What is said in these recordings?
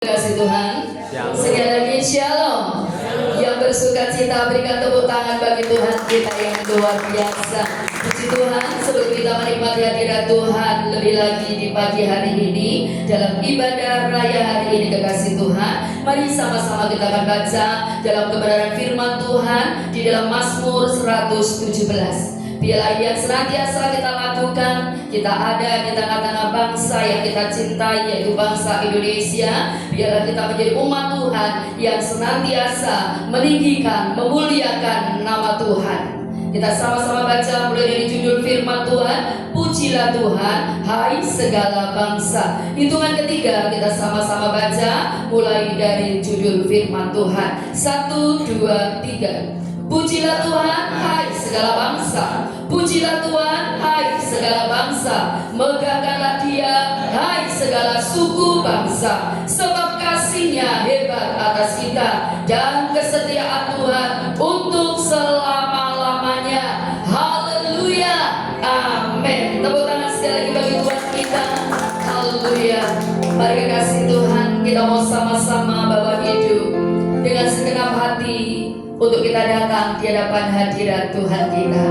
Kasih Tuhan. Sekali lagi shalom. Yang bersuka cita berikan tepuk tangan bagi Tuhan kita yang luar biasa. Puji Tuhan, sebelum kita menikmati hadirat Tuhan lebih lagi di pagi hari ini dalam ibadah raya hari ini, kekasih Tuhan, mari sama-sama kita akan baca dalam kebenaran firman Tuhan di dalam Mazmur 117. Biarlah yang senantiasa kita lakukan, kita ada di tengah-tengah bangsa yang kita cintai, yaitu bangsa Indonesia. Biarlah kita menjadi umat Tuhan yang senantiasa meninggikan, memuliakan nama Tuhan. Kita sama-sama baca mulai dari judul firman Tuhan, pujilah Tuhan, hai segala bangsa. Hitungan ketiga kita sama-sama baca mulai dari judul firman Tuhan. 1, 2, 3. Pujilah Tuhan, hai segala bangsa. Pujilah Tuhan, hai segala bangsa. Megahkanlah Dia, hai segala suku bangsa. Sebab kasih-Nya hebat atas kita, dan kesetiaan Tuhan untuk selama-lamanya. Haleluya, amin. Tepuk tangan sekali lagi bagi Tuhan kita. Haleluya. Mari kasih Tuhan, kita mau sama-sama bawa hidup dengan segenap hati untuk kita datang di hadapan hadirat Tuhan kita.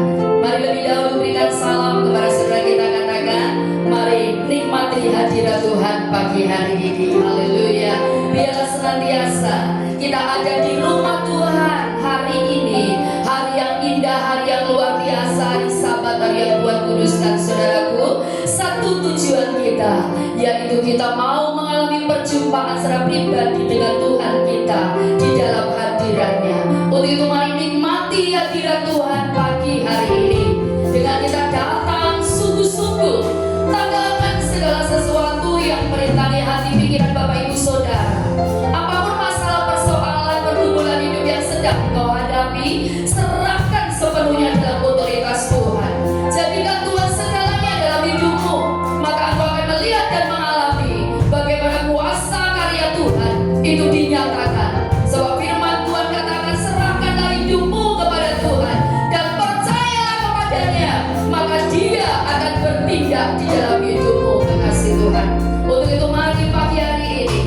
Mari lebih dahulu berikan salam kepada saudara kita, katakan, mari nikmati hadirat Tuhan pagi hari ini. Haleluya. Biarlah senantiasa kita ada di rumah Tuhan hari ini, hari yang indah, hari yang luar biasa, hari Sabat, hari yang Tuhan kuduskan. Saudaraku, satu tujuan kita, yaitu kita mau mengalami perjumpaan secara pribadi dengan Tuhan kita di dalam hadiratnya. Untuk itu mari nikmati hadirat Tuhan pagi hari ini dengan kita datang sungguh-sungguh, tanggalkan segala sesuatu yang merintangi hati pikiran Bapak Ibu Saudara. Apapun masalah, persoalan, pergumulan hidup yang sedang kau hadapi, serahkan sepenuhnya dalam otoritas Tuhan. Jadikan Tuhan segalanya dalam hidupmu, maka engkau akan melihat dan mengalami bagaimana kuasa karya Tuhan itu dinyatakan. Sebab firman Tuhan katakan, serahkanlah hidupmu kepada Tuhan dan percayalah kepadanya, maka Dia akan bertindak di dalam hidupmu, kekasih Tuhan. Untuk itu mari pagi hari ini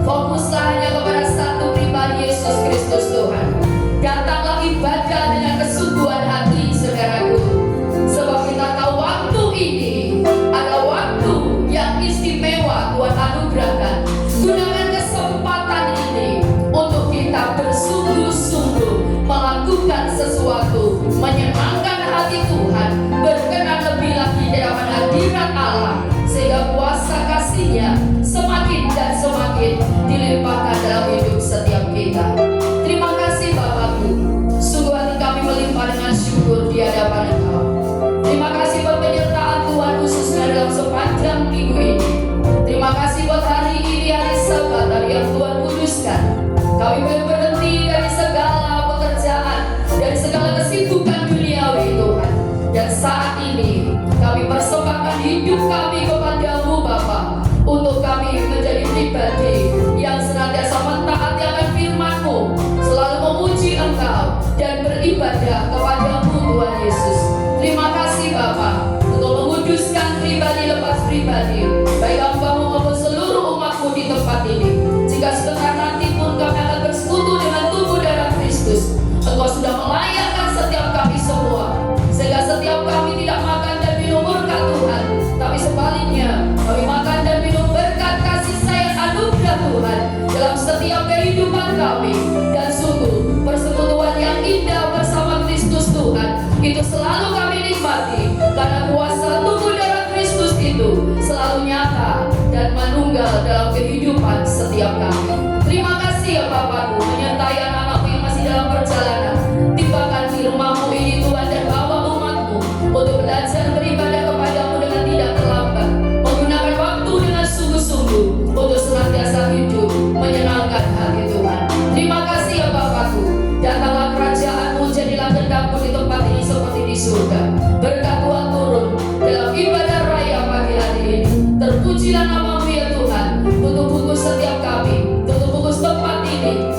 fokuslah hanya kepada satu pribadi, Yesus Kristus Tuhan. Datanglah ibadah dengan kesungguhan hati, saudaraku. Sebab kita tahu waktu ini adalah waktu yang istimewa Tuhan anugerahkan. Gunakan kesempatan ini untuk kita bersungguh-sungguh melakukan sesuatu, menyenangkan hati Tuhan, berkenan lebih lagi di hadapan hadirat Allah, sehingga kuasa kasih-Nya semakin dan semakin dilimpahkan dalam hidup setiap kita. Terima kasih Bapakku, sungguh hati kami melimpah dengan syukur di hadapan Engkau. Terima kasih buat penyertaan Tuhan khususnya dalam sepanjang minggu ini. Terima kasih buat hari ini, hari Sabat, hari yang Tuhan kuduskan. Kami boleh berhenti dari segala pekerjaan, dari segala kesibukan duniawi Tuhan. Dan saat ini kami persembahkan hidup kami kepadamu Bapa, untuk kami menjadi pribadi yang senantiasa mentaati akan firman-Mu, selalu memuji Engkau dan beribadah kepadamu Tuhan Yesus. Terima kasih Bapa untuk menguduskan pribadi lepas pribadi, baik hamba-Mu maupun seluruh umat-Mu di tempat ini. Jika sebentar nanti pun kami akan bersekutu dengan tubuh darah Kristus, Engkau sudah melayakkan setiap kami semua, sehingga setiap kami tidak makan dan minum berkat Tuhan, tapi sebaliknya kami makan dan minum berkat kasih sayang anugerah Tuhan dalam setiap kehidupan kami. Dan sungguh persekutuan yang indah bersama Kristus Tuhan itu selalu kami nikmati, karena kuasa tubuh darah Kristus itu selalu nyata dan manunggal dalam kehidupan setiap kami. Terima kasih ya Bapakku, menyertai anak-anak-Mu yang masih dalam perjalanan. Timpakan di rumah-Mu ini Tuhan, dan bawa umat-Mu untuk belajar beribadah kepadamu dengan tidak terlambat, menggunakan waktu dengan sungguh-sungguh untuk senantiasa hidup menyenangkan hati Tuhan. Terima kasih ya Bapakku, datanglah kerajaan-Mu, jadilah kehendak-Mu di tempat ini seperti di surga. Berkat Tuhan turun dalam ibadah raya pagi hari ini. Terpujilah nama-Mu ya Tuhan. Tutup bungkus setiap kami, tutup bungkus tempat ini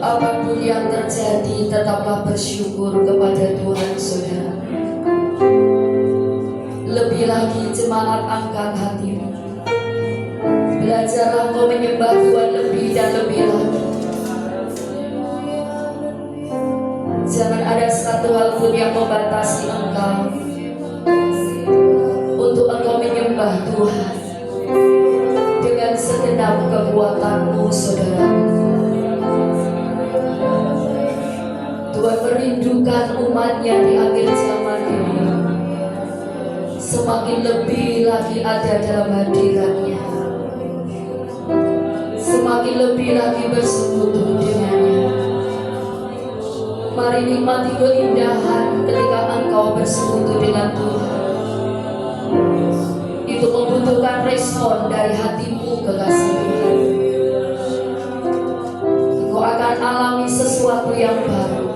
Apapun yang terjadi, tetaplah bersyukur kepada Tuhan, saudara. Lebih lagi jemaat, angkat hatimu. Belajarlah engkau menyembah Tuhan lebih dan lebih lagi. Jangan ada satu hal pun yang membatasi engkau untuk engkau menyembah Tuhan dengan segenap kekuatanmu, saudara. Tuhan merindukan umatnya di akhir zaman ini. Semakin lebih lagi ada dalam hadiratnya, semakin lebih lagi bersekutu dengannya. Mari nikmati keindahan ketika engkau bersekutu dengan Tuhan. Itu membutuhkan respon dari hatimu, kekasih Tuhan. Engkau akan alami sesuatu yang baru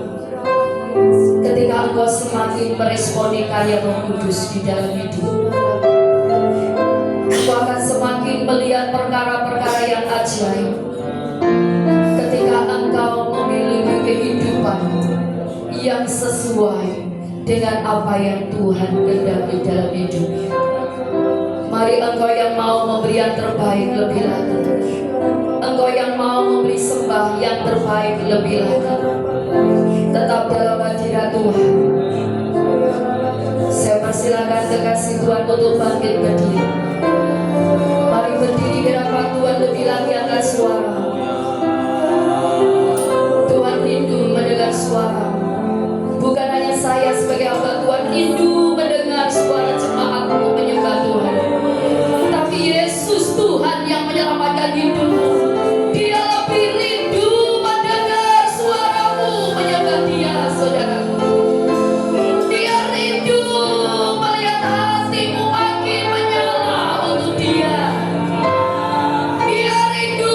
ketika engkau semakin meresponi karya Roh Kudus di dalam hidup. Engkau akan semakin melihat perkara-perkara yang ajaib ketika engkau memiliki kehidupan yang sesuai dengan apa yang Tuhan kehendaki dalam hidupnya. Mari engkau yang mau memberi yang terbaik lebih lagi, engkau yang mau memberi sembah yang terbaik lebih lagi, tetap dalam hadirat Tuhan. Saya persilakan kekasih Tuhan untuk bangkit berdiri. Mari berdiri di hadapan Tuhan lebih lagi, angkat suara. Tuhan rindu mendengar suara. Bukan hanya saya sebagai hamba Tuhan rindu mendengar suara jemaatmu menyembah Tuhan, tapi Yesus Tuhan yang menyelamatkan hidupmu. Dia lebih rindu mendengar suaramu menyembah Dia, saudaraku. Dia rindu melihat hatimu makin menyala untuk Dia. Dia rindu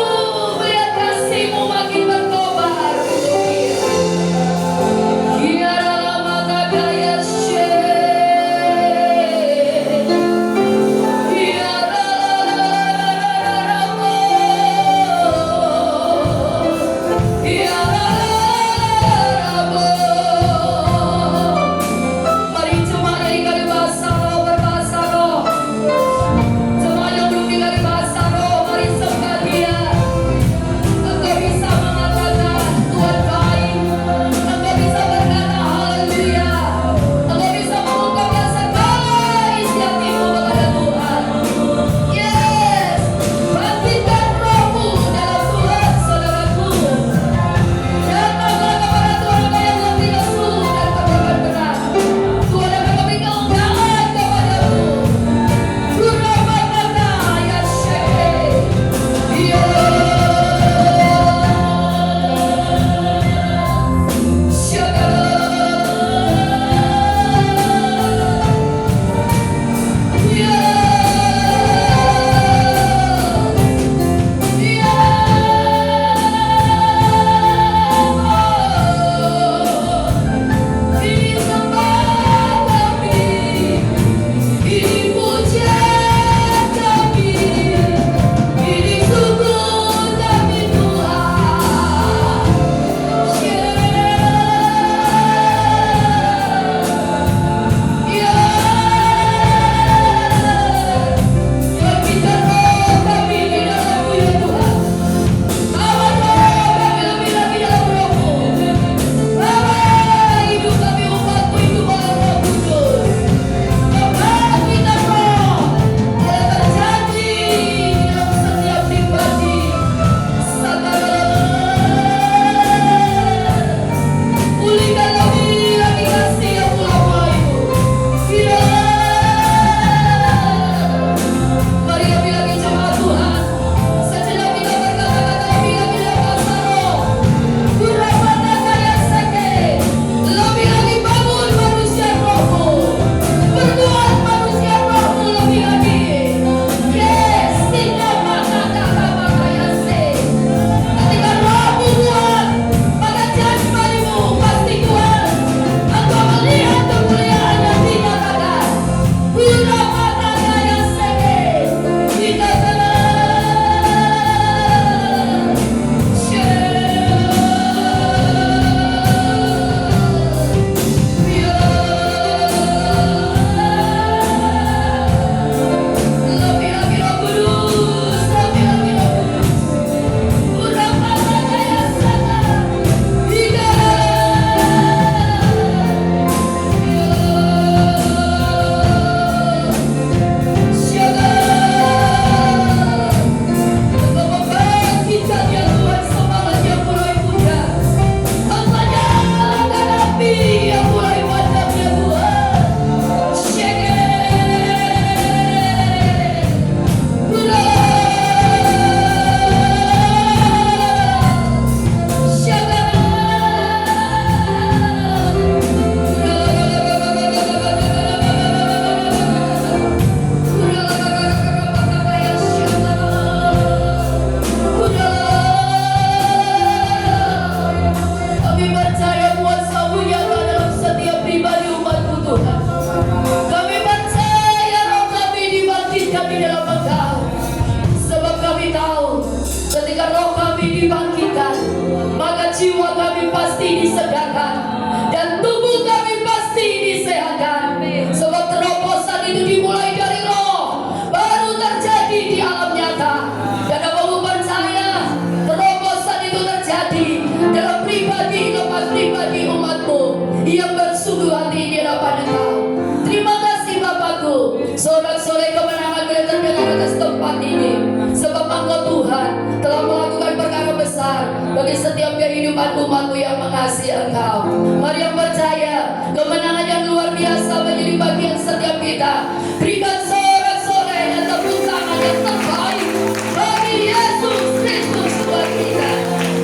bagi setiap kehidupan umatmu yang mengasihi Engkau. Mari yang percaya kemenangan yang luar biasa menjadi bagian setiap kita. Berikan sorak-sorai dan tepuk tangan yang terbaik bagi Yesus Kristus Tuhan kita.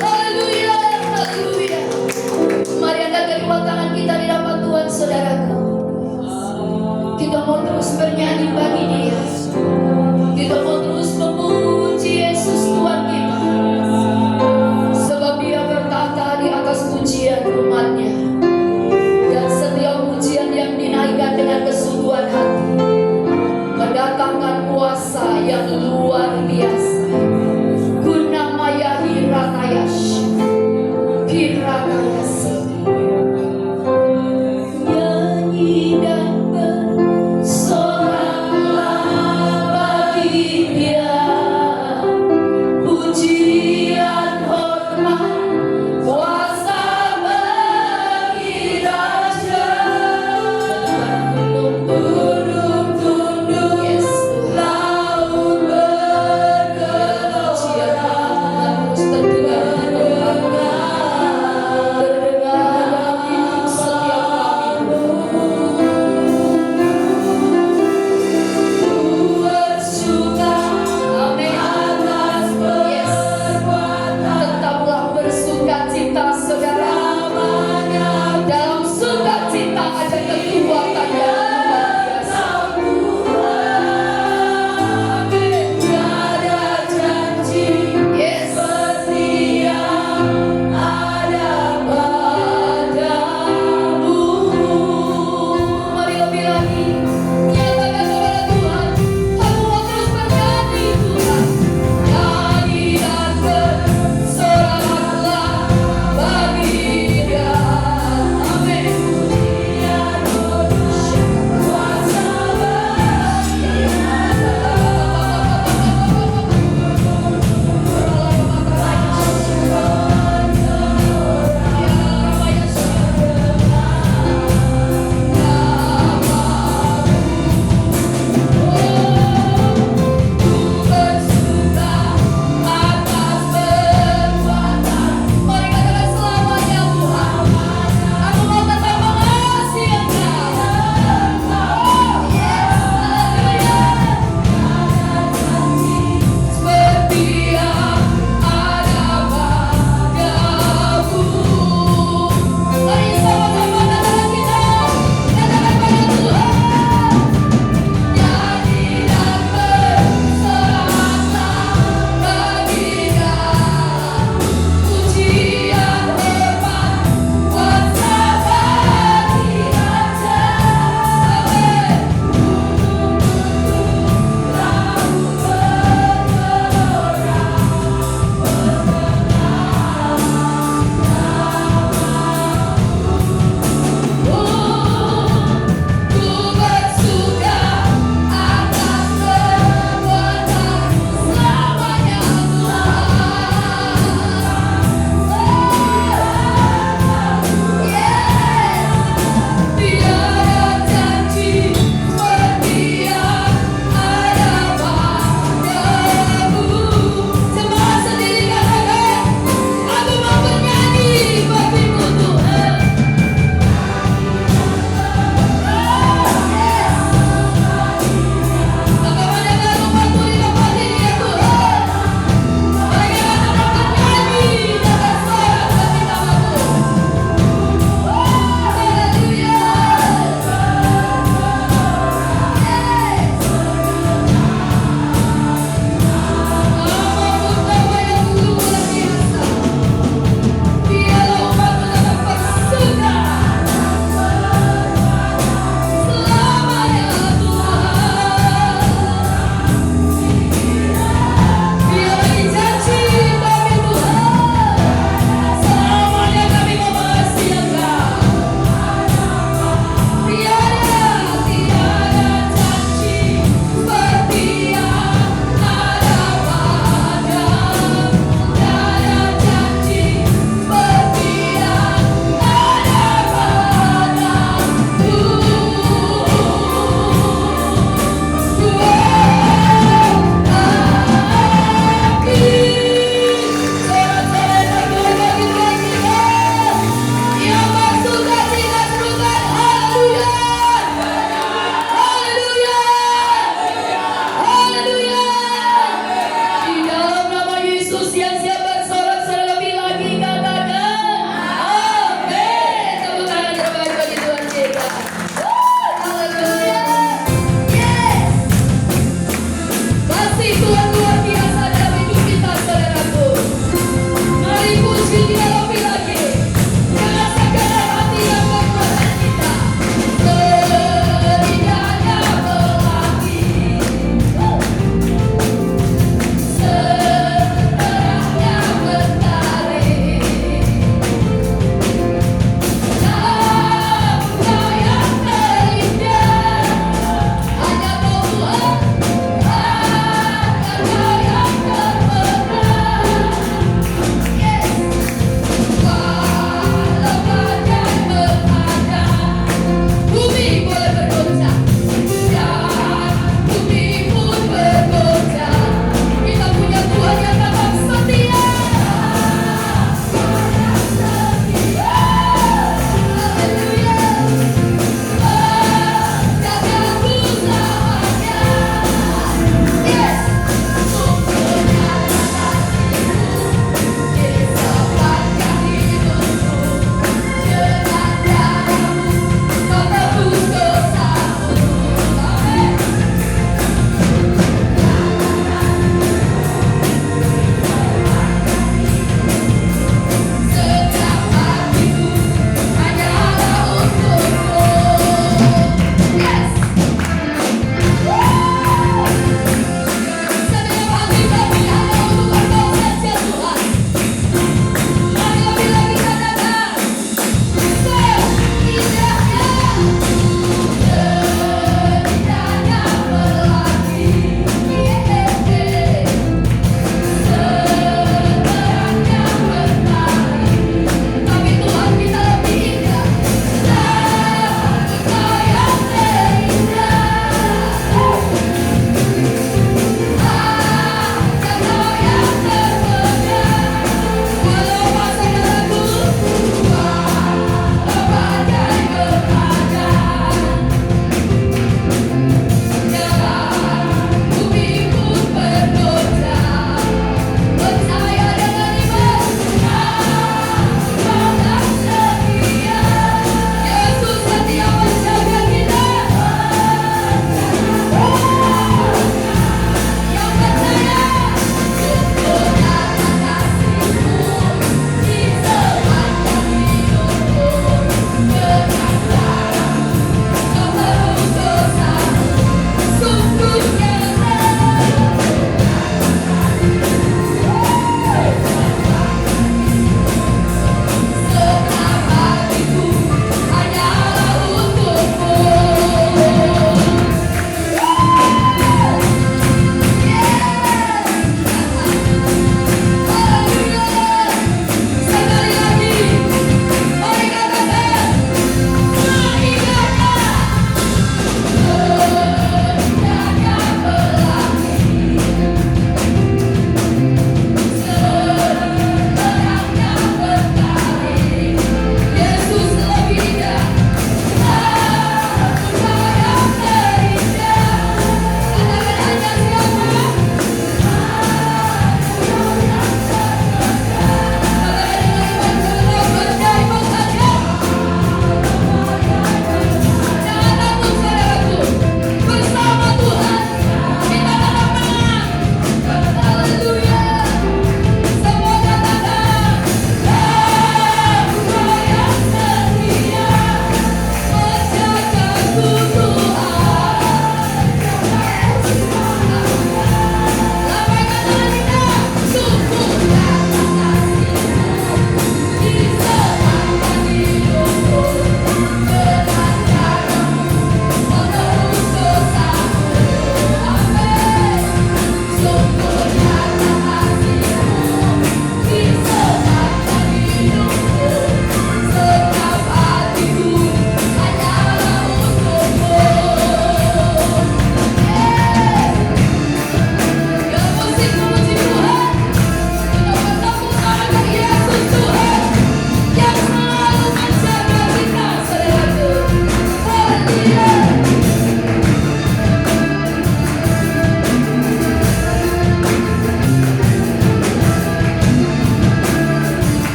Haleluya, haleluya. Mari angkat kedua tangan kita di hadapan Tuhan, saudaraku. Kita mau terus bernyanyi bagi Dia. Kita mau terus memuji Yesus Tuhan kita. Sebab Dia bertata di atas pujian umatnya. Dan setiap pujian yang dinaikkan dengan kesungguhan hati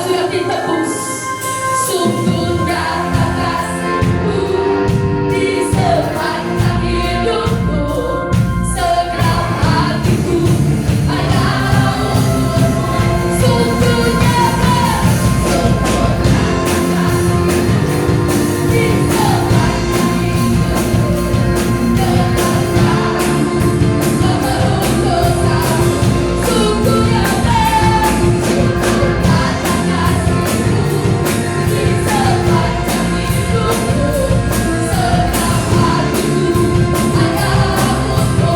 sudah ditebus. Sungguh nyata kasih-Mu di sepanjang hidupku, segenap hatiku hanyalah untukmu. Sungguh nyata, sungguh nyata kasih-Mu di sepanjang hidupku, genap rahmat-Mu memeluk dosaku. Sungguh nyata, sungguh nyata kasih-Mu di sepanjang hidupku, segenap hatiku hanyalah untukmu.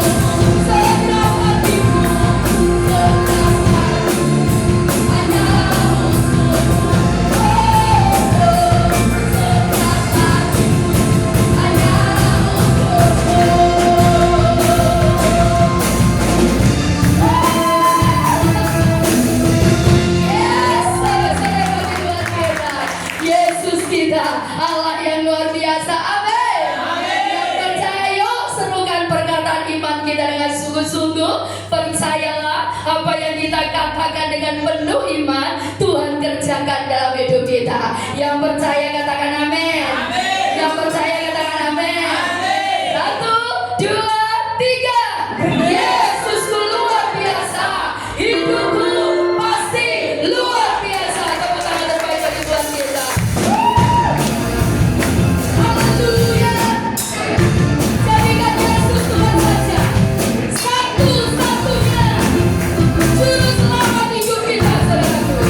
Segenap hatiku, segenap hatiku hanyalah untukmu. Segenap hatiku Yesus kita, Allah yang luar biasa. Amin. Yang percaya, yuk serukan perkataan iman kita dengan sungguh-sungguh. Percayalah apa yang kita katakan dengan penuh iman, Tuhan kerjakan dalam hidup kita. Yang percaya katakan amin. Yang percaya katakan amin. 1, 2, 3. Yesusku luar biasa, hidupku pasti luar biasa. Tepuk tangan terbaik bagi Tuhan kita. Haleluya. Jadikan Yesus Tuhan saja, satu-satunya juru selamat hidup kita, saudaraku.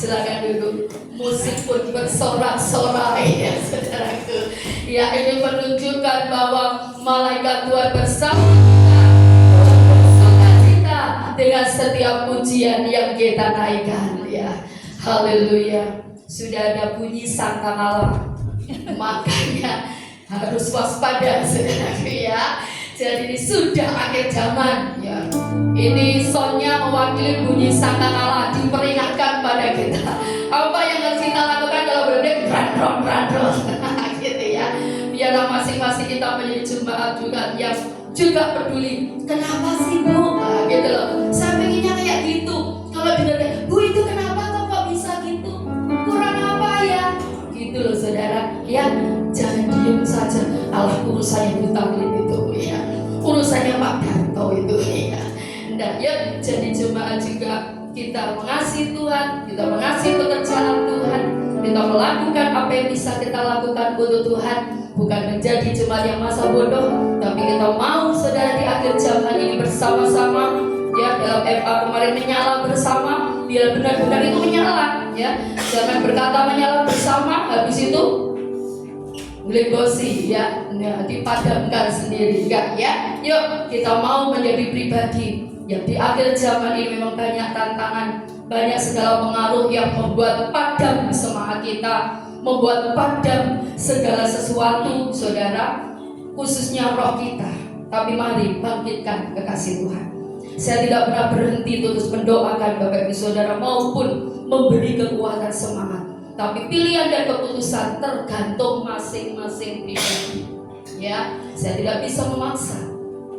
Silakan duduk. Musik pun bersorak-sorai ya saudaraku. Ya, ini menunjukkan bahwa malaikat Tuhan bersama kita, bersukacita dengan setiap pujian yang kita naikkan ya. Haleluya. Sudah ada bunyi sangkakala, makanya harus waspada saudaraku ya. Jadi ini sudah akhir zaman ya. Ini soundnya mewakili bunyi sangkakala, diperingatkan pada kita apa yang harus kita lakukan kalau berbeda grandron gitu ya. Biarlah masing-masing kita menjadi jemaat juga yang juga peduli. Kenapa sih Bu? Nah, gitu loh. Saya pengennya kayak gitu. Kalau dengar Bu itu kenapa kok bisa gitu? Kurang apa ya? Gitu loh saudara. Ya jangan diem saja. Allah urusannya buta itu ya. Urusannya Pak Darto itu ya. Nah ya jadi jemaat juga kita mengasihi Tuhan, kita mengasihi pekerjaan Tuhan, kita melakukan apa yang bisa kita lakukan untuk Tuhan, bukan menjadi jemaat yang masa bodoh, tapi kita mau saudara di akhir zaman ini bersama-sama ya dalam FA kemarin menyala bersama, biar benar-benar itu menyala ya, jangan berkata menyala bersama habis itu boleh gosip ya, dipadamkan sendiri enggak ya. Yuk kita mau menjadi pribadi yang di akhir zaman ini memang banyak tantangan, banyak segala pengaruh yang membuat padam semangat kita, membuat padam segala sesuatu saudara, khususnya roh kita. Tapi mari bangkitkan kekasih Tuhan. Saya tidak pernah berhenti terus mendoakan Bapak Ibu Saudara maupun memberi kekuatan semangat. Tapi pilihan dan keputusan tergantung masing-masing pribadi. Ya, saya tidak bisa memaksa.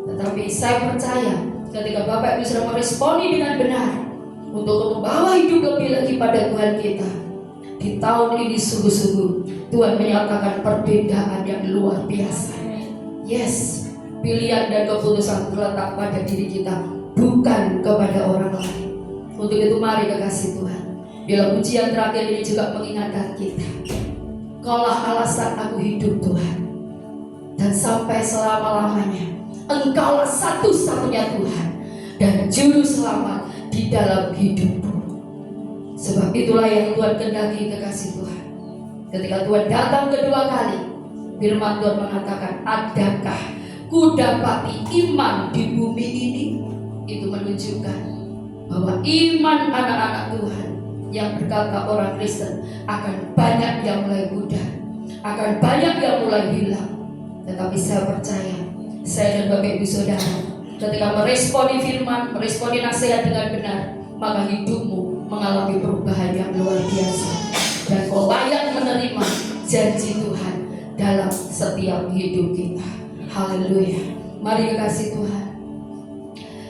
Tetapi saya percaya ketika Bapak Ibu sudah meresponi dengan benar untuk membawa hidup lebih lagi pada Tuhan kita, di tahun ini sungguh-sungguh Tuhan menyatakan perbedaan yang luar biasa. Yes, pilihan dan keputusan terletak pada diri kita, bukan kepada orang lain. Untuk itu mari kekasih Tuhan, bila pujian terakhir ini juga mengingatkan kita, Kaulah alasan aku hidup Tuhan, dan sampai selama-lamanya Engkaulah satu-satunya Tuhan dan juru selamat di dalam hidupku. Sebab itulah yang Tuhan kehendaki kekasih Tuhan. Ketika Tuhan datang kedua kali, firman Tuhan mengatakan, adakah ku dapati iman di bumi ini? Itu menunjukkan bahwa iman anak-anak Tuhan yang berkata orang Kristen akan banyak yang mulai pudar, akan banyak yang mulai hilang. Tetapi saya percaya, saya dan Bapak Ibu Saudara, ketika meresponi firman, meresponi nasihat dengan benar, maka hidupmu mengalami perubahan yang luar biasa, dan kau layak menerima janji Tuhan dalam setiap hidup kita. Haleluya. Mari kekasih Tuhan,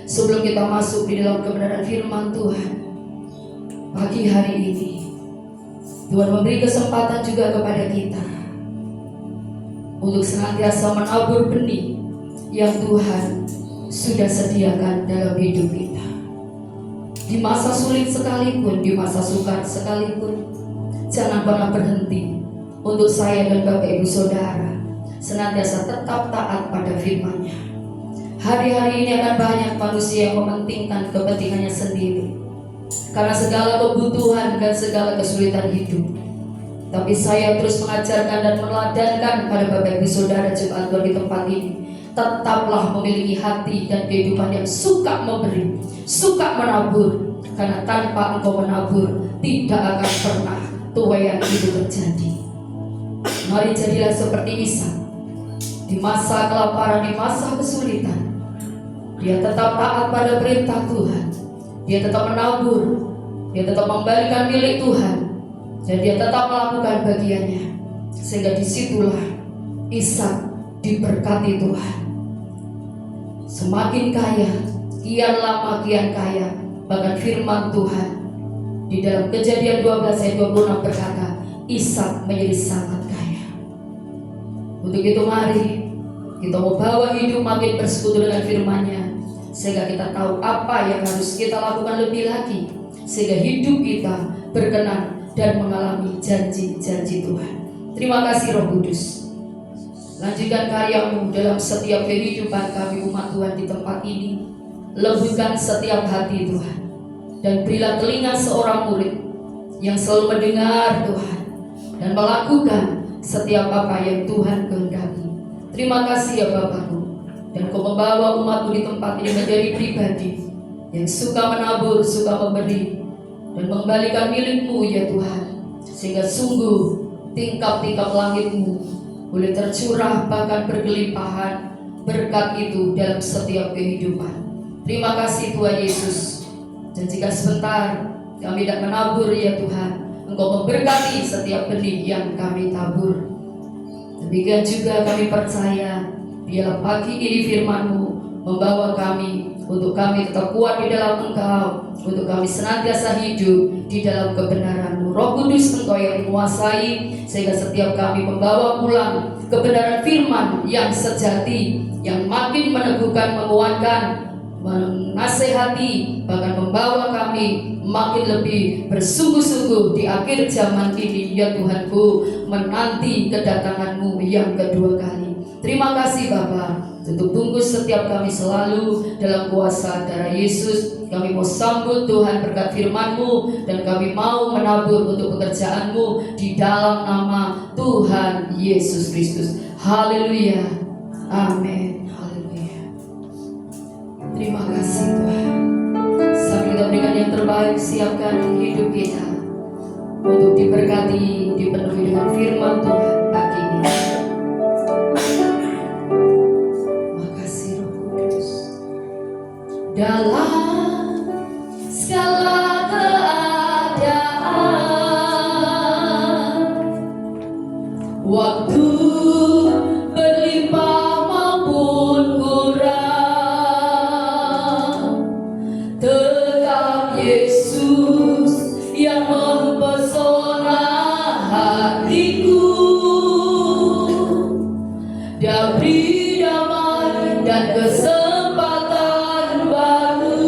sebelum kita masuk di dalam kebenaran firman Tuhan pagi hari ini, Tuhan memberi kesempatan juga kepada kita untuk senantiasa menabur benih yang Tuhan sudah sediakan dalam hidup kita. Di masa sulit sekalipun, di masa sukar sekalipun, jangan pernah berhenti untuk saya dan Bapak Ibu Saudara senantiasa tetap taat pada firman-Nya. Hari-hari ini akan banyak manusia yang mementingkan kepentingannya sendiri karena segala kebutuhan dan segala kesulitan hidup. Tapi saya terus mengajarkan dan meladankan pada Bapak Ibu Saudara jemaat Tuhan di tempat ini, tetaplah memiliki hati dan kehidupan yang suka memberi, suka menabur, karena tanpa engkau menabur tidak akan pernah tuaian itu terjadi. Mari jadilah seperti Ishak. Di masa kelaparan, di masa kesulitan, dia tetap taat pada perintah Tuhan, dia tetap menabur, dia tetap membalikan milik Tuhan, dan dia tetap melakukan bagiannya, sehingga disitulah Ishak diberkati Tuhan. Semakin kaya, kian lama kian kaya. Bahkan firman Tuhan di dalam Kejadian 12 ayat 26 berkata, Ishak menjadi sangat kaya. Untuk itu mari kita mau bawa hidup makin bersekutu dengan firman-Nya, sehingga kita tahu apa yang harus kita lakukan lebih lagi, sehingga hidup kita berkenan dan mengalami janji-janji Tuhan. Terima kasih Roh Kudus. Lanjutkan karyamu dalam setiap kehidupan kami umat Tuhan di tempat ini. Lembutkan setiap hati Tuhan, dan berilah telinga seorang murid yang selalu mendengar Tuhan dan melakukan setiap apa yang Tuhan kehendaki. Terima kasih ya Bapakku, dan Kau membawa umat-Mu di tempat ini menjadi pribadi yang suka menabur, suka memberi, dan mengembalikan milik-Mu ya Tuhan, sehingga sungguh tingkap-tingkap langit-Mu boleh tercurah bahkan berkelimpahan berkat itu dalam setiap kehidupan. Terima kasih Tuhan Yesus. Dan jika sebentar kami tidak menabur ya Tuhan, Engkau memberkati setiap benih yang kami tabur. Demikian juga kami percaya biarlah pagi ini firman-Mu membawa kami untuk kami tetap kuat di dalam Engkau, untuk kami senantiasa hidup di dalam kebenaran-Mu. Roh Kudus Engkau yang menguasai, sehingga setiap kami membawa pulang kebenaran firman yang sejati, yang makin meneguhkan, menguatkan, menasehati, bahkan membawa kami makin lebih bersungguh-sungguh di akhir zaman ini ya Tuhanku, menanti kedatangan-Mu yang kedua kali. Terima kasih Bapa, untuk tunggu setiap kami selalu dalam kuasa darah Yesus. Kami mau sambut Tuhan berkat firman-Mu, dan kami mau menabur untuk pekerjaan-Mu di dalam nama Tuhan Yesus Kristus. Haleluya, amin. Terima kasih Tuhan. Sambil kita berikan yang terbaik, siapkan hidup kita untuk diberkati, dipenuhi dengan firman Tuhan pagi ini. Makasih Roh Kudus. Dalam segala keadaan, waktu berlimpah maupun kurang, tetap Yesus yang mempesona hatiku. Dia beri damai dan kesempatan baru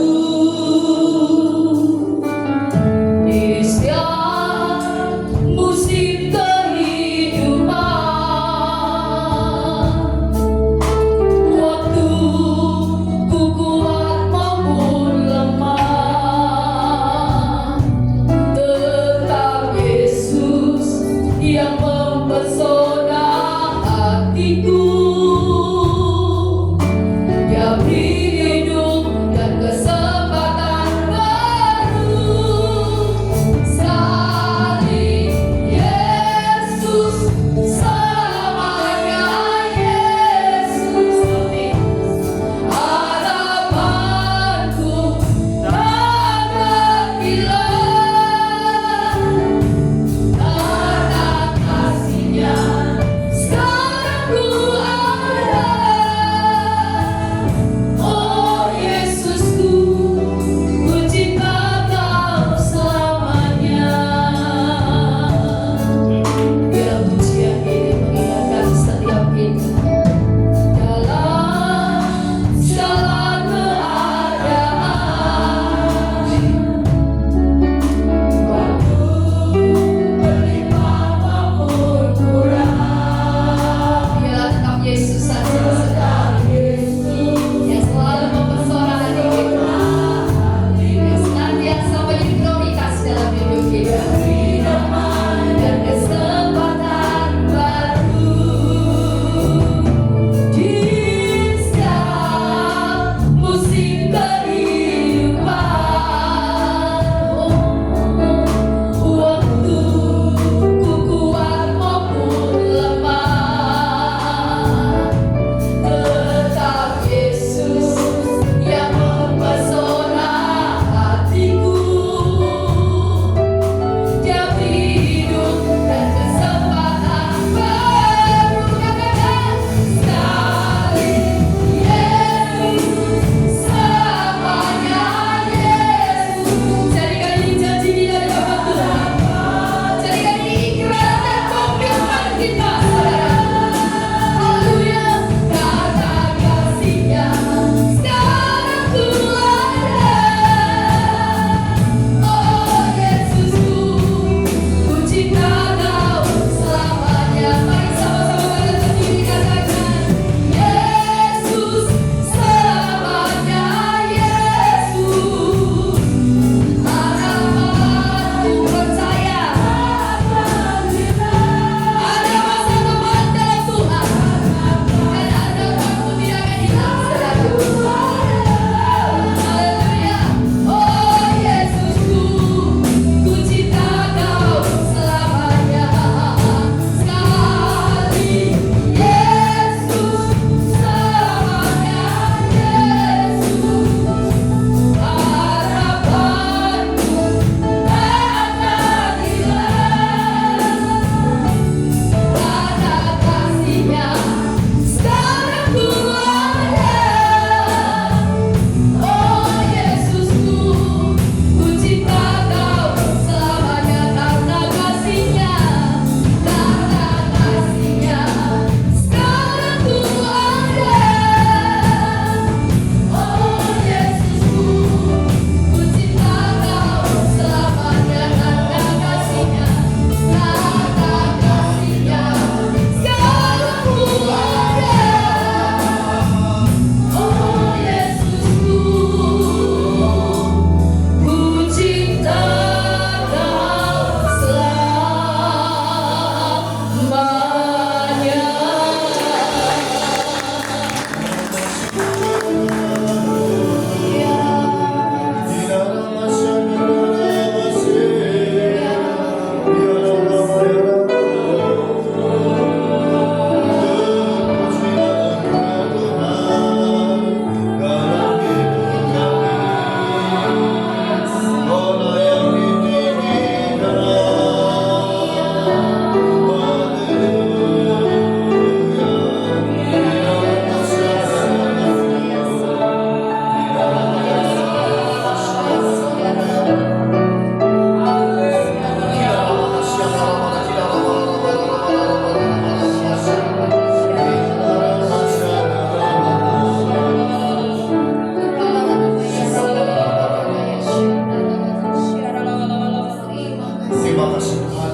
Terima kasih Tuhan.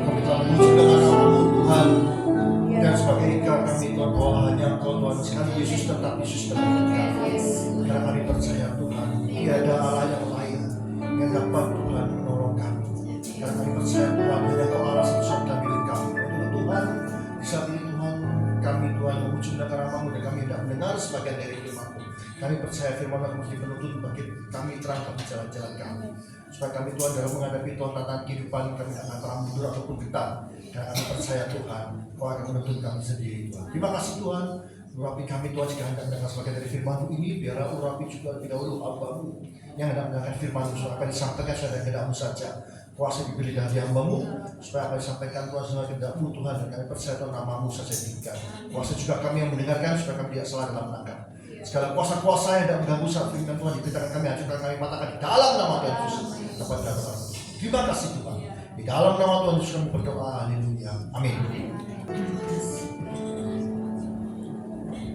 Kami telah memuji dengan nama-Mu Tuhan. Dan sebagai ikrar kami Tuhan, bahwa hanya Engkau Tuhan sekali Yesus tetap kami. Karena kami percaya Tuhan, tiada Allah yang lain yang dapat Tuhan menolong kami. Karena kami percaya Tuhan, hanya Engkau Allah satu-satunya milik kami. Untuk Tuhan, di saat ini Tuhan, kami Tuhan memuji dengan nama-Mu dan kami hendak mendengar sebagian dari firman-Mu. Kami percaya firman-Mu menjadi penuntun bagi kami, terang bagi jalan-jalan kami. Supaya kami Tuhan dalam menghadapi Tuhan tantangan kehidupan kami akan terang mundur ataupun getah. Dan kami percaya Tuhan, Kau akan menuntun kami sendiri Tuhan. Terima kasih Tuhan. Urapi kami Tuhan jika hendak mendengar sebagian dari firman-Mu ini. Biarlah urapi juga lebih dahulu hamba-Mu yang hendak mendengarkan firman-Mu. Supaya apa yang disampaikan sudah kehendak-Mu saja. Kuasa diberi dari hamba-Mu. Supaya apa yang disampaikan Tuhan sesuai kehendak-Mu Tuhan. Dan kami percaya Tuhan nama-Mu saja tinggal. Kuasa juga kami yang mendengarkan supaya kami tidak salah dalam menangkap. Segala kuasa-kuasa yang tidak mengganggu saat firman Tuhan diberitakan kami, hancurkan kami, patahkan di dalam nama Tuhan Yesus. Terima kasih Tuhan. Di dalam nama Tuhan Yesus kami berdoa. Haleluya. Amin.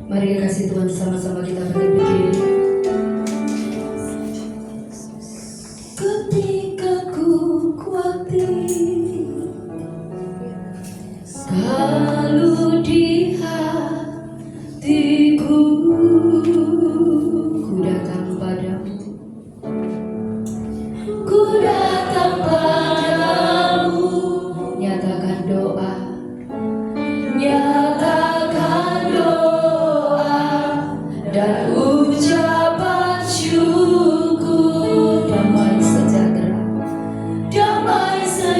Mari kasih Tuhan, sama-sama kita berdiri. Ketika ku khawatir, kalau di hatiku, ku datang padamu, ku datang padamu, nyatakan doa, nyatakan doa dan ucapan syukur. Damai sejahtera, damai sejahtera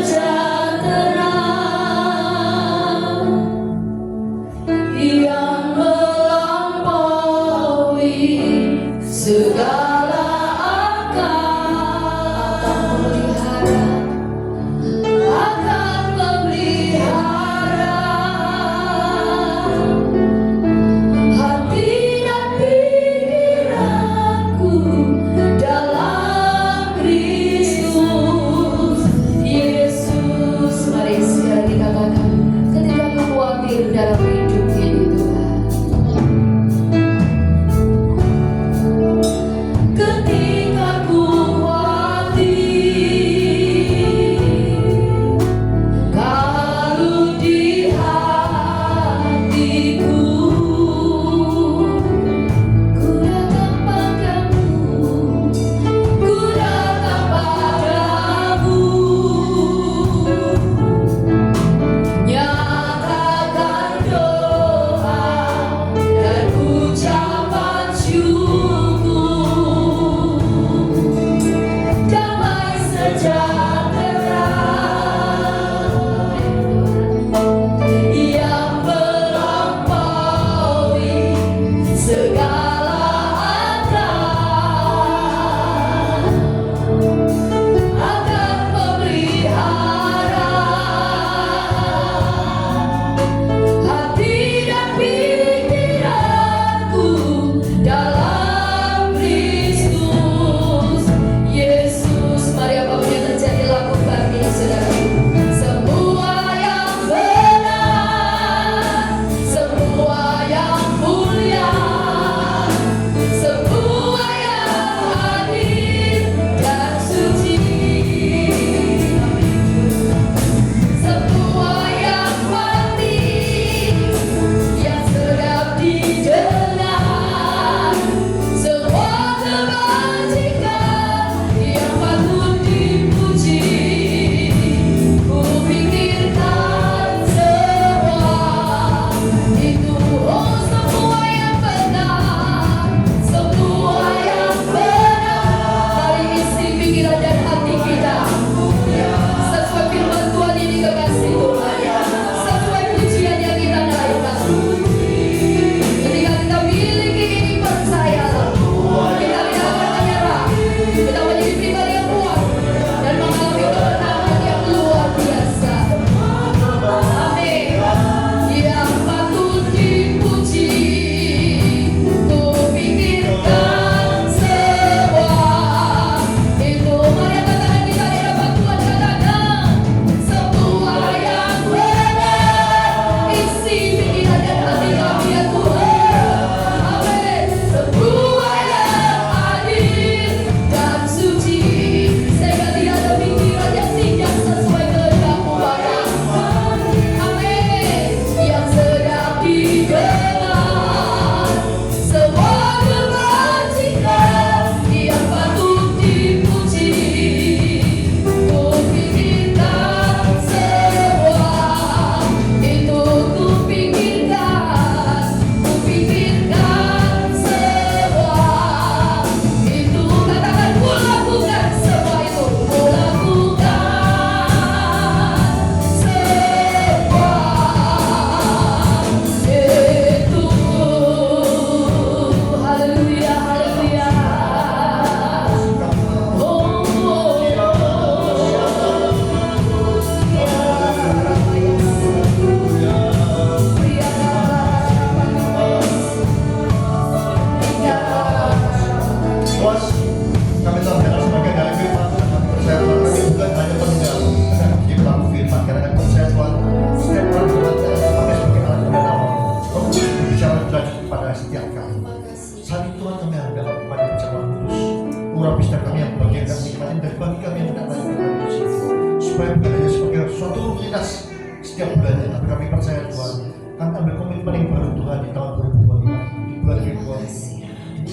supaya bukan hanya sebagai suatu rutinitas setiap bulannya, tapi kami percaya Tuhan, kami ambil komitmen yang baru Tuhan di tahun 2025 di bulan Februari.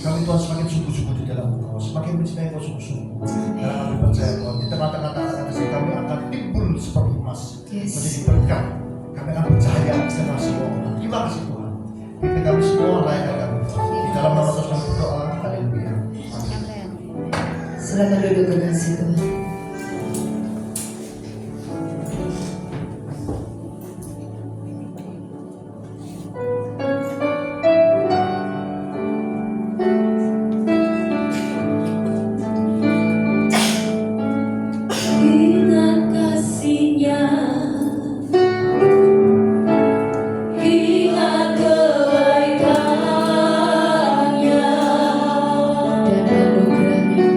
Kami Tuhan semakin sungguh-sungguh di dalam Engkau, semakin mencintai Engkau sungguh-sungguh. Karena kami percaya Tuhan, di tengah-tengah tantangan istri kami akan timbul seperti emas, menjadi berkat. Kami akan bercahaya di tengah semua orang. Terima kasih Tuhan. Pimpin kami semua, layakkan kami. Di dalam nama Tuhan kami berdoa. Haleluya. Amin. Silakan duduk kekasih Tuhan. Ingat kasih-Nya, ingat kebaikan-Nya dan anugerah-Nya.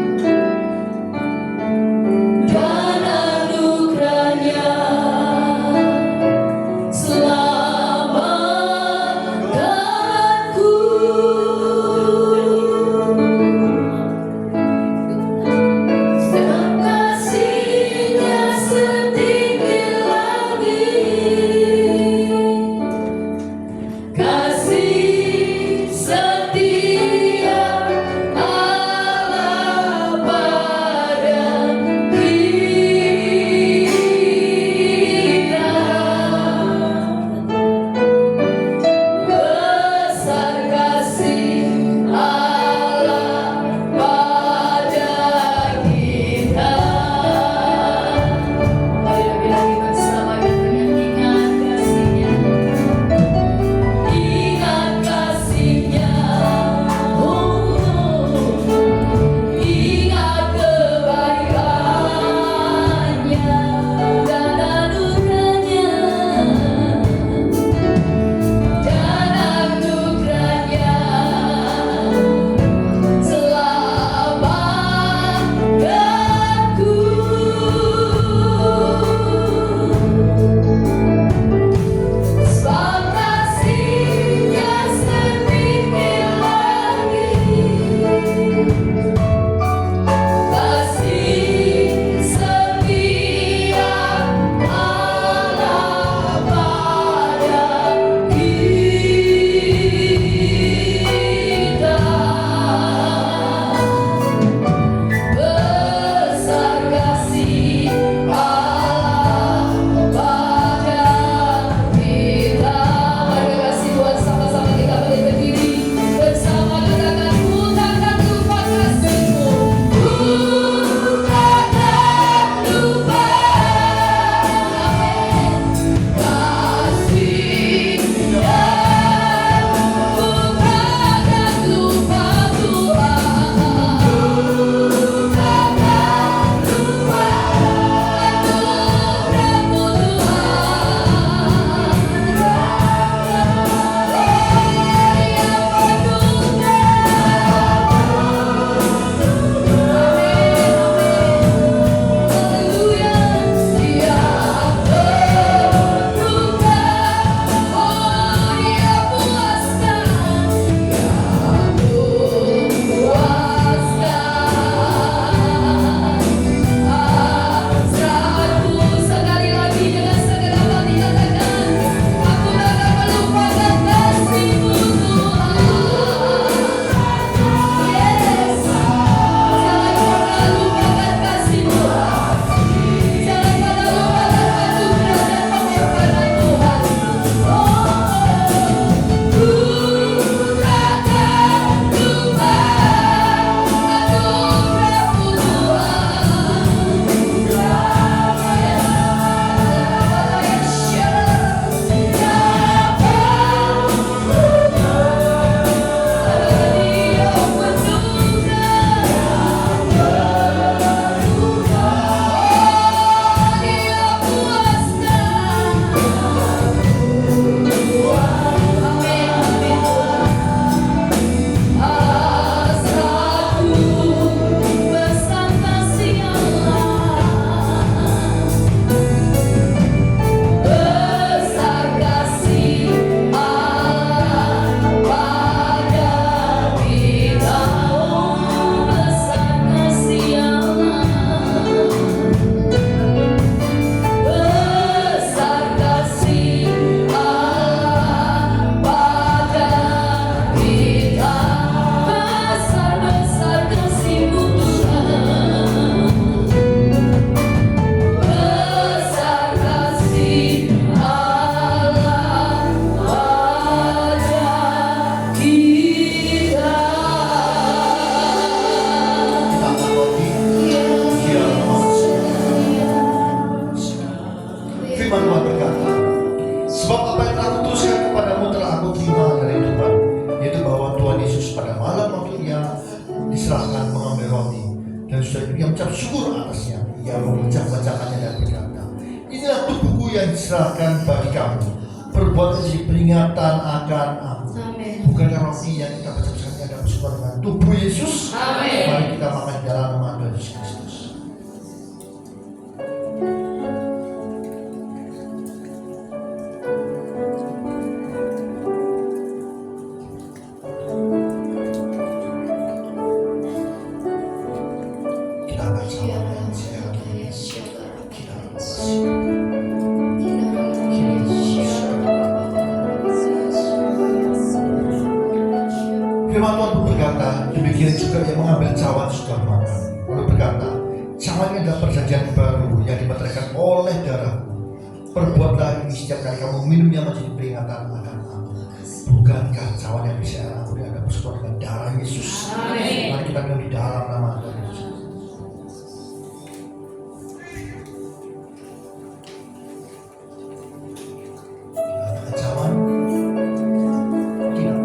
syukur atasnya. Ia membacakannya dan berkata, inilah tubuhku yang diserahkan bagi kamu. Perbuatan jadi peringatan akan aku. Amin. Bukankah roti yang kita baca bersama ini ada bersekutu dengan tubuh Yesus? Amin. Mari kita makan di dalam nama Tuhan Yesus Kristus. Kita akan sama dengan siapa kita Firman Tuhan pun berkata, demikian juga yang mengambil cawan sudah makan. Lalu berkata, cawan ini adalah perjanjian baru yang dimeteraikan oleh darahku. Perbuatlah ini setiap kali kamu minumnya menjadi peringatan akan aku. Bukankah cawan yang bisa aku ini ada bersekutu dengan darah Yesus? Amin. Mari kita minum di dalam nama Tuhan Yesus. Ada cawan. Tidak.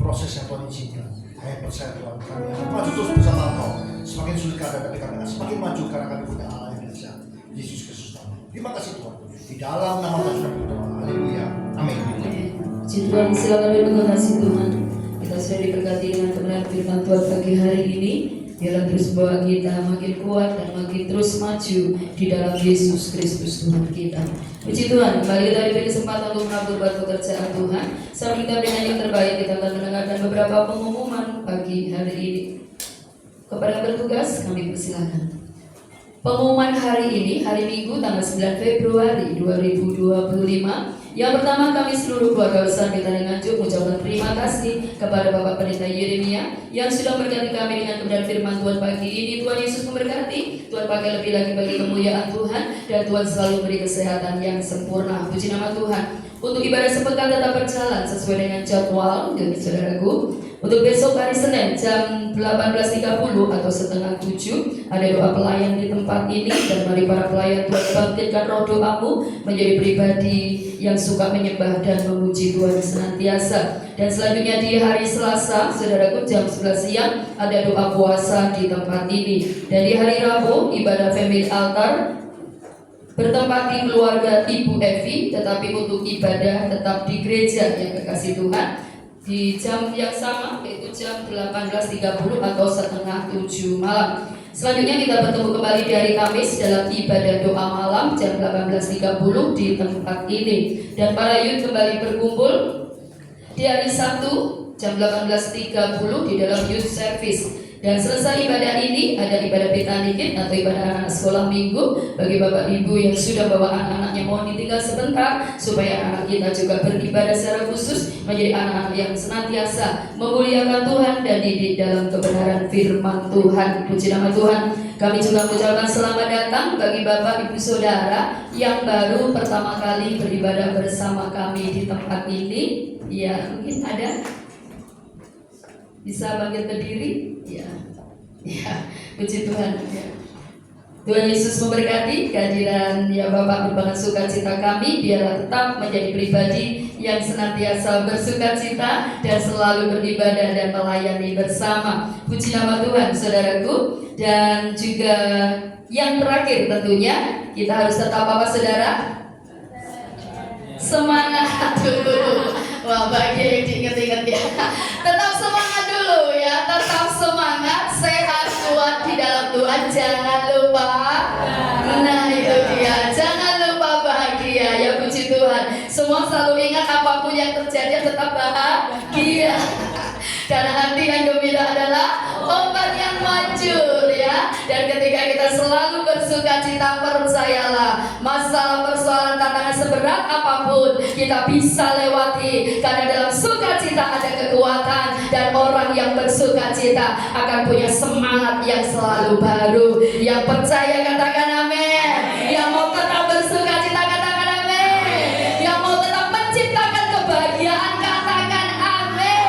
Proses yang Tuhan izinkan. Kami percaya Tuhan, kami akan maju terus bersama Engkau. Semakin sulit keadaan, tapi kami akan semakin maju karena kami punya Allah yang dahsyat, Yesus Kristus. Terima kasih Tuhan. Di dalam nama Tuhan kami berdoa. Haleluya. Amin. Puji Tuhan, silakan berdoa kasih Tuhan. Kita sudah diberkati dengan kebenaran firman Tuhan pagi hari ini. Biarlah terus bawa kita makin kuat dan makin terus maju di dalam Yesus Kristus Tuhan kita. Puji Tuhan, kembali kita diberi kesempatan untuk menabur buat pekerjaan Tuhan. Sambil kita dengan yang terbaik, kita akan mendengarkan beberapa pengumuman pagi hari ini. Kepada bertugas, kami persilakan. Pengumuman hari ini, hari Minggu tanggal 9 Februari 2025. Yang pertama, kami seluruh keluarga besar Betani Nganjuk mengucapkan terima kasih kepada Bapak Pendeta Yeremia yang sudah memberkati kami dengan kebenaran firman Tuhan pagi ini. Tuhan Yesus memberkati, Tuhan pakai lebih lagi bagi kemuliaan Tuhan, dan Tuhan selalu beri kesehatan yang sempurna. Puji nama Tuhan. Untuk ibadah sepekan tetap berjalan sesuai dengan jadwal, dan saudaraku. Untuk besok hari Senin jam 18.30 atau setengah 7 ada doa pelayan di tempat ini, dan mari para pelayan Tuhan bangkitkan roh doamu menjadi pribadi yang suka menyembah dan memuji Tuhan senantiasa. Dan selanjutnya di hari Selasa, saudaraku, jam 11 siang ada doa puasa di tempat ini. Dan di hari Rabu ibadah family altar bertempat di keluarga Ibu Evi, tetapi untuk ibadah tetap di gereja yang kekasih Tuhan di jam yang sama, yaitu jam 18.30 atau setengah 7 malam. Selanjutnya kita bertemu kembali di hari Kamis dalam ibadah doa malam jam 18.30 di tempat ini. Dan para youth kembali berkumpul di hari Sabtu jam 18.30 di dalam youth service. Dan selesai ibadah ini ada ibadah betanikin atau ibadah anak-anak sekolah minggu bagi bapak ibu yang sudah bawa anak-anaknya mau ditinggal sebentar, supaya anak kita juga beribadah secara khusus menjadi anak-anak yang senantiasa memuliakan Tuhan dan didik dalam kebenaran firman Tuhan. Puji nama Tuhan. Kami juga mengucapkan selamat datang bagi bapak ibu saudara yang baru pertama kali beribadah bersama kami di tempat ini. Ya, mungkin ada bisa bangkit berdiri, ya, puji Tuhan. Ya. Tuhan Yesus memberkati kehadiran ya Bapak merupakan sukacita kami, biarlah tetap menjadi pribadi yang senantiasa bersukacita dan selalu beribadah dan melayani bersama. Puji nama Tuhan, saudaraku. Dan juga yang terakhir tentunya kita harus tetap apa, saudara? Semangat dulu. Wah, bahagia yang diingat-ingat ya. Tetap semangat dulu ya, tetap semangat, sehat, kuat di dalam Tuhan. Jangan lupa. Nah itu dia, jangan lupa bahagia ya, puji Tuhan. Semua selalu ingat apapun yang terjadi tetap bahagia. Karena hati yang gembira adalah obat yang manjur ya. Dan ketika kita selalu bersukacita, percayalah, masalah persoalan tantangan seberat apapun kita bisa lewati. Karena dalam sukacita ada kekuatan, dan orang yang bersukacita akan punya semangat yang selalu baru. Yang percaya katakan amin. Yang mau tetap bersukacita katakan amin. Yang mau tetap menciptakan kebahagiaan katakan amin.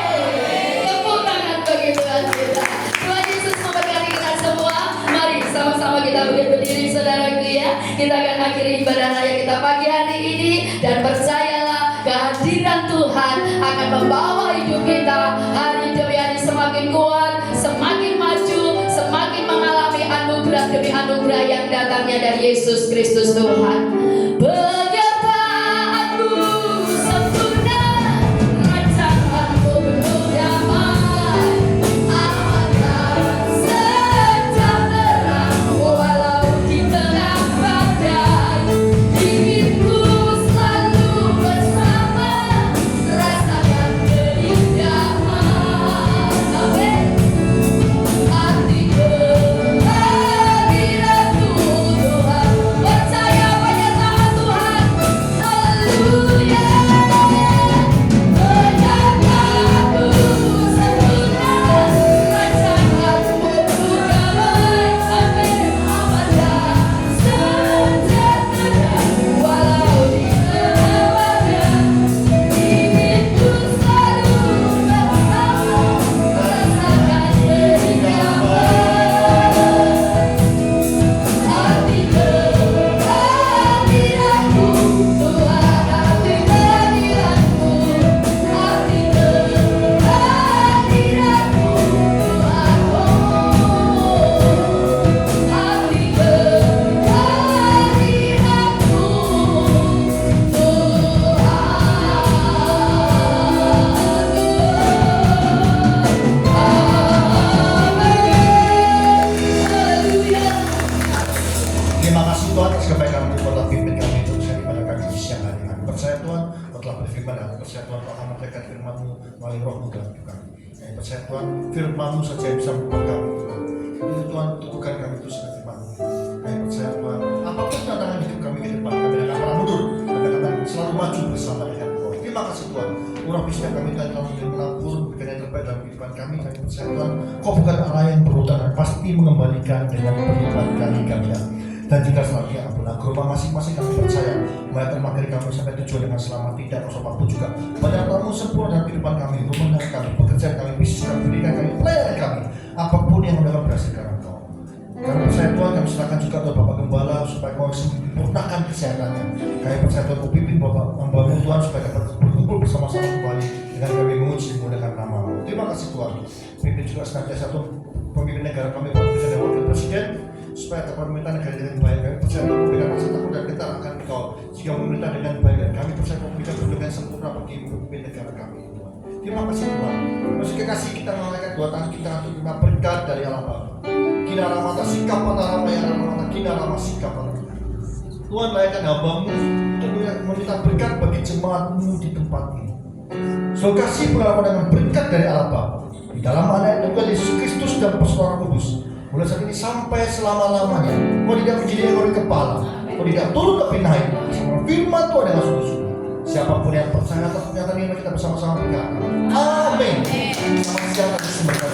Tepuk tangan bagi Tuhan kita. Tuhan Yesus memberkati kita semua. Mari sama-sama kita berdiri saudaraku ya. Kita akan akhiri ibadah raya kita pagi hari ini. Dan percayalah, kehadiran Tuhan akan membawa hidup kita hari demi hari semakin kuat, semakin maju, semakin mengalami anugerah demi anugerah yang datangnya dari Yesus Kristus Tuhan. Penyertaanmu sempurna, rancanganmu penuh damai, amanah sejahtera walau di tengah badai. Hidupku selalu bersama, rasakan keindahan. Amin. Arti kehadiranmu Tuhan, percaya penyertaan Tuhan. Haleluya. Penyertaanmu sempurna, rancanganmu penuh damai. Amin. Amanah sejahtera walau di tengah badai. Hidupku selalu bersama, rasakan keindahan. Arti kehadiranmu Tuhan, arti kehadiranmu, arti kehadiranmu Tuhan, arti Terima kasih Tuhan atas kebaikan Tuhan telah pimpin kami terus pada kami di siang hari. Kami percaya Tuhan telah berfirman, dan percaya Tuhan akan memberikan firman-Mu melalui Roh-Mu dalam hidup kami. Kami percaya Tuhan firman-Mu saja yang bisa membuat kami Tuhan. Itu Tuhan teguhkan kami terus dengan firman-Mu. Kami percaya Tuhan apapun tantangan hidup kami ke depan, kami akan pernah mundur, kami akan selalu maju bersama dengan Tuhan. Terima kasih Tuhan. Urang bisnya kami Tuhan telah mengampun, berikan yang terbaik dalam kehidupan kami. Kami percaya Tuhan, Kau bukan Allah yang berhutang dan pasti mengembalikan dengan berlipat kali ganda. Dan jika selanjutnya ampun agama masing-masing kami percaya mengantar materi kami sampai tujuan dengan selamat, tidak apapun juga penyertaan-Mu sempurna dalam kehidupan kami, rumah kami, pekerjaan kami, bisnis kami, pendidikan kami, pelayanan kami, apapun yang mendapat berdasarkan Engkau. Kami percaya Tuhan, kami serahkan juga kepada Bapak Gembala supaya Kau sempurnakan kesehatannya. Kami percaya Tuhan, Kau pimpin Bapak membangun Tuhan supaya dapat berkumpul bersama-sama kembali dengan kami menguji dengan nama-Mu. Terima kasih Tuhan. Pimpin juga senantiasa Tuhan pemimpin negara kami, Bapak Presiden dan Wakil Presiden. supaya dapat memerintah negara dengan baik. Kami percaya Engkau memberikan rasa takut dan ketaatan Engkau jika memerintah dengan baik, dan kami percaya Engkau memberikan dengan sempurna bagi pemimpin negara kami, Tuhan. Terima kasih Tuhan. Masih kekasih kita mengangkat dua tangan kita untuk menerima berkat dari Allah Bapa. Kina ramata sikap pada rama yang ramata kina rama sikap pada kita. Tuhan, layakkan hamba-Mu untuk meminta berkat bagi jemaat-Mu di tempat ini. So kasih pengalaman dengan berkat dari Allah Bapa di dalam anak Tuhan Yesus Kristus dan persaudaraan kudus, mulai saat ini sampai selama-lamanya. Kau tidak menjadi yang oleh kepala, kau tidak turun tapi naik. Sama firman Tuhan yang sungguh-sungguh. Siapapun yang percaya atas pernyataan ini, kita bersama-sama berkata, amin. Selamat siang dan semoga